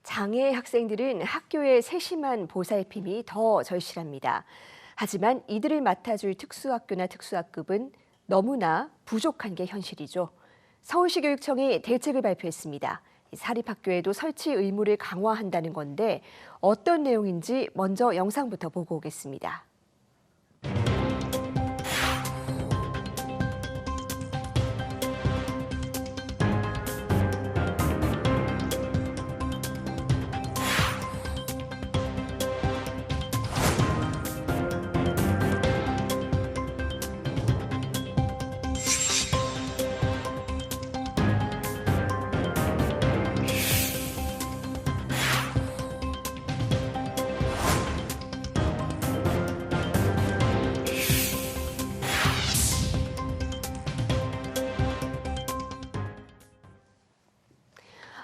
장애 학생들은 학교의 세심한 보살핌이 더 절실합니다. 하지만 이들을 맡아줄 특수학교나 특수학급은 너무나 부족한 게 현실이죠. 서울시 교육청이 대책을 발표했습니다. 사립학교에도 설치 의무를 강화한다는 건데 어떤 내용인지 먼저 영상부터 보고 오겠습니다.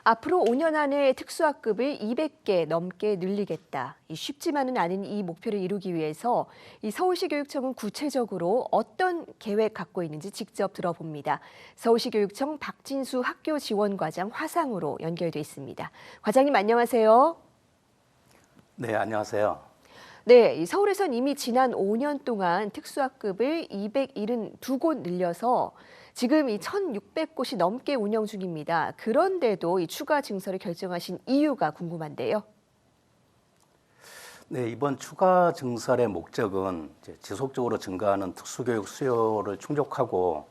앞으로 5년 안에 특수학급을 200개 넘게 늘리겠다. 쉽지만은 않은 이 목표를 이루기 위해서 이 서울시 교육청은 구체적으로 어떤 계획 갖고 있는지 직접 들어봅니다. 서울시 교육청 박진수 학교지원과장 화상으로 연결돼 있습니다. 과장님 안녕하세요. 네, 안녕하세요. 네, 서울에선 이미 지난 5년 동안 특수학급을 272곳 늘려서 지금 이 1,600곳이 넘게 운영 중입니다. 그런데도 이 추가 증설을 결정하신 이유가 궁금한데요. 네, 이번 추가 증설의 목적은 지속적으로 증가하는 특수교육 수요를 충족하고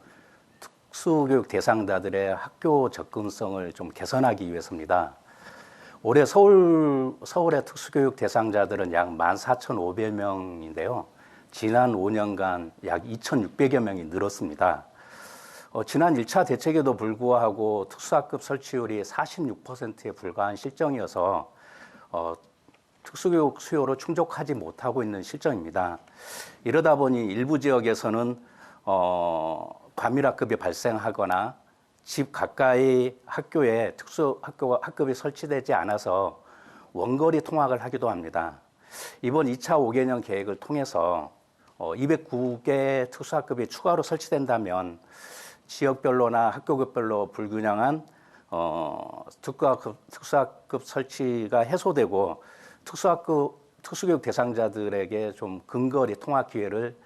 특수교육 대상자들의 학교 접근성을 좀 개선하기 위해서입니다. 올해 서울의 특수교육 대상자들은 약 14,500명인데요. 지난 5년간 약 2,600여 명이 늘었습니다. 지난 1차 대책에도 불구하고 특수학급 설치율이 46%에 불과한 실정이어서 특수교육 수요를 충족하지 못하고 있는 실정입니다. 이러다 보니 일부 지역에서는 과밀학급이 발생하거나 집 가까이 학교에 특수학급이 설치되지 않아서 원거리 통학을 하기도 합니다. 이번 2차 5개년 계획을 통해서 209개 특수학급이 추가로 설치된다면 지역별로나 학교급별로 불균형한 특수학급 설치가 해소되고 특수교육 대상자들에게 좀 근거리 통학 기회를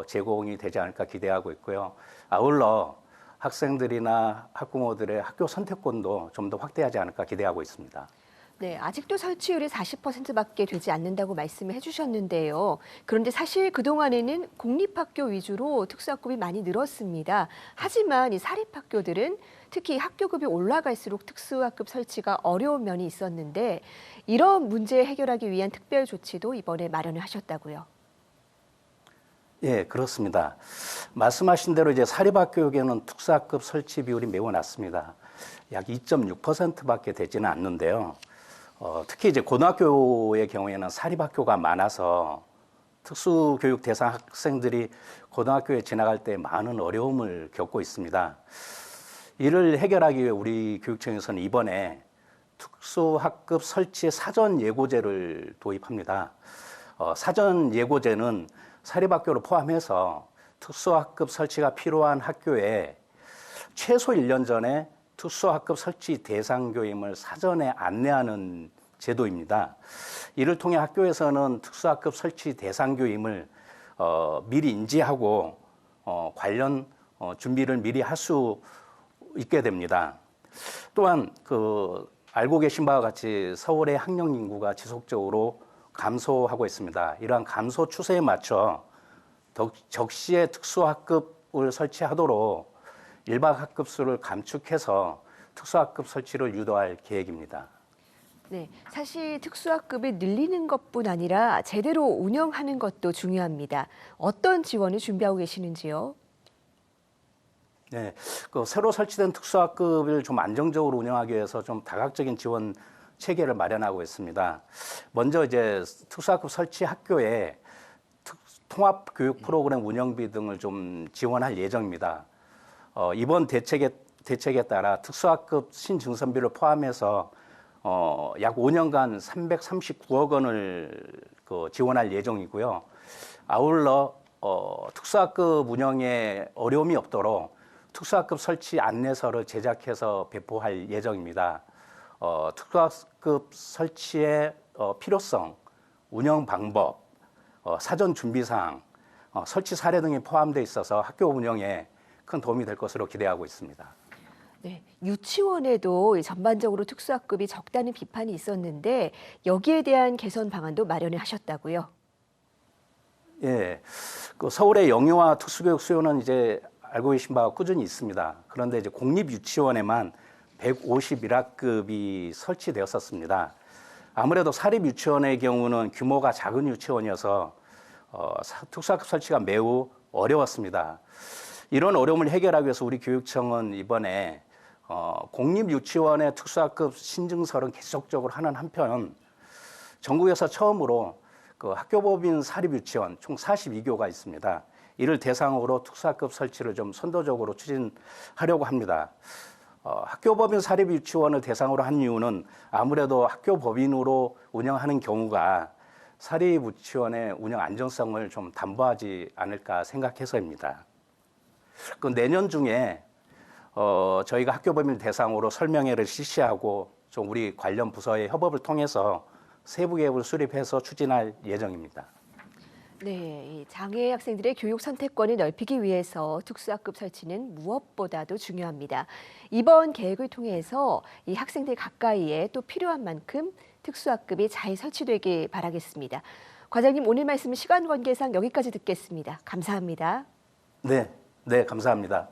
제공이 되지 않을까 기대하고 있고요. 아울러 학생들이나 학부모들의 학교 선택권도 좀 더 확대하지 않을까 기대하고 있습니다. 네, 아직도 설치율이 40%밖에 되지 않는다고 말씀을 해주셨는데요. 그런데 사실 그동안에는 공립학교 위주로 특수학급이 많이 늘었습니다. 하지만 이 사립학교들은 특히 학교급이 올라갈수록 특수학급 설치가 어려운 면이 있었는데 이런 문제 해결하기 위한 특별 조치도 이번에 마련을 하셨다고요. 예, 그렇습니다. 말씀하신 대로 이제 사립학교에는 특수학급 설치 비율이 매우 낮습니다. 약 2.6%밖에 되지는 않는데요. 특히 이제 고등학교의 경우에는 사립학교가 많아서 특수교육 대상 학생들이 고등학교에 지나갈 때 많은 어려움을 겪고 있습니다. 이를 해결하기 위해 우리 교육청에서는 이번에 특수학급 설치 사전 예고제를 도입합니다. 사전 예고제는 사립학교를 포함해서 특수학급 설치가 필요한 학교에 최소 1년 전에 특수학급 설치 대상교임을 사전에 안내하는 제도입니다. 이를 통해 학교에서는 특수학급 설치 대상교임을 미리 인지하고 관련 준비를 미리 할 수 있게 됩니다. 또한 알고 계신 바와 같이 서울의 학령 인구가 지속적으로 감소하고 있습니다. 이러한 감소 추세에 맞춰 적시에 특수학급을 설치하도록 일반 학급 수를 감축해서 특수학급 설치를 유도할 계획입니다. 네, 사실 특수학급을 늘리는 것뿐 아니라 제대로 운영하는 것도 중요합니다. 어떤 지원을 준비하고 계시는지요? 네, 새로 설치된 특수학급을 좀 안정적으로 운영하기 위해서 좀 다각적인 지원 체계를 마련하고 있습니다. 먼저 이제 특수학급 설치 학교에 통합 교육 프로그램 운영비 등을 좀 지원할 예정입니다. 이번 대책에 따라 특수학급 신증선비를 포함해서 약 5년간 339억 원을 지원할 예정이고요. 아울러 특수학급 운영에 어려움이 없도록 특수학급 설치 안내서를 제작해서 배포할 예정입니다. 특수학급 설치의 필요성, 운영 방법, 사전 준비 사항, 설치 사례 등이 포함되어 있어서 학교 운영에 큰 도움이 될 것으로 기대하고 있습니다. 네, 유치원에도 이 전반적으로 특수학급이 적다는 비판이 있었는데 여기에 대한 개선 방안도 마련을 하셨다고요? 예, 그 서울의 영유아 특수교육 수요는 이제 알고 계신 바가 꾸준히 있습니다. 그런데 이제 공립 유치원에만 151학급이 설치되었었습니다. 아무래도 사립 유치원의 경우는 규모가 작은 유치원이어서 특수학급 설치가 매우 어려웠습니다. 이런 어려움을 해결하기 위해서 우리 교육청은 이번에 공립 유치원의 특수학급 신증설은 계속적으로 하는 한편 전국에서 처음으로 그 학교법인 사립 유치원 총 42교가 있습니다. 이를 대상으로 특수학급 설치를 좀 선도적으로 추진하려고 합니다. 학교법인 사립 유치원을 대상으로 한 이유는 아무래도 학교법인으로 운영하는 경우가 사립 유치원의 운영 안정성을 좀 담보하지 않을까 생각해서입니다. 그 내년 중에 저희가 학교법인 대상으로 설명회를 실시하고 좀 우리 관련 부서의 협업을 통해서 세부 계획을 수립해서 추진할 예정입니다. 네, 이 장애 학생들의 교육 선택권을 넓히기 위해서 특수학급 설치는 무엇보다도 중요합니다. 이번 계획을 통해서 이 학생들 가까이에 또 필요한 만큼 특수학급이 잘 설치되길 바라겠습니다. 과장님, 오늘 말씀 시간 관계상 여기까지 듣겠습니다. 감사합니다. 네, 감사합니다.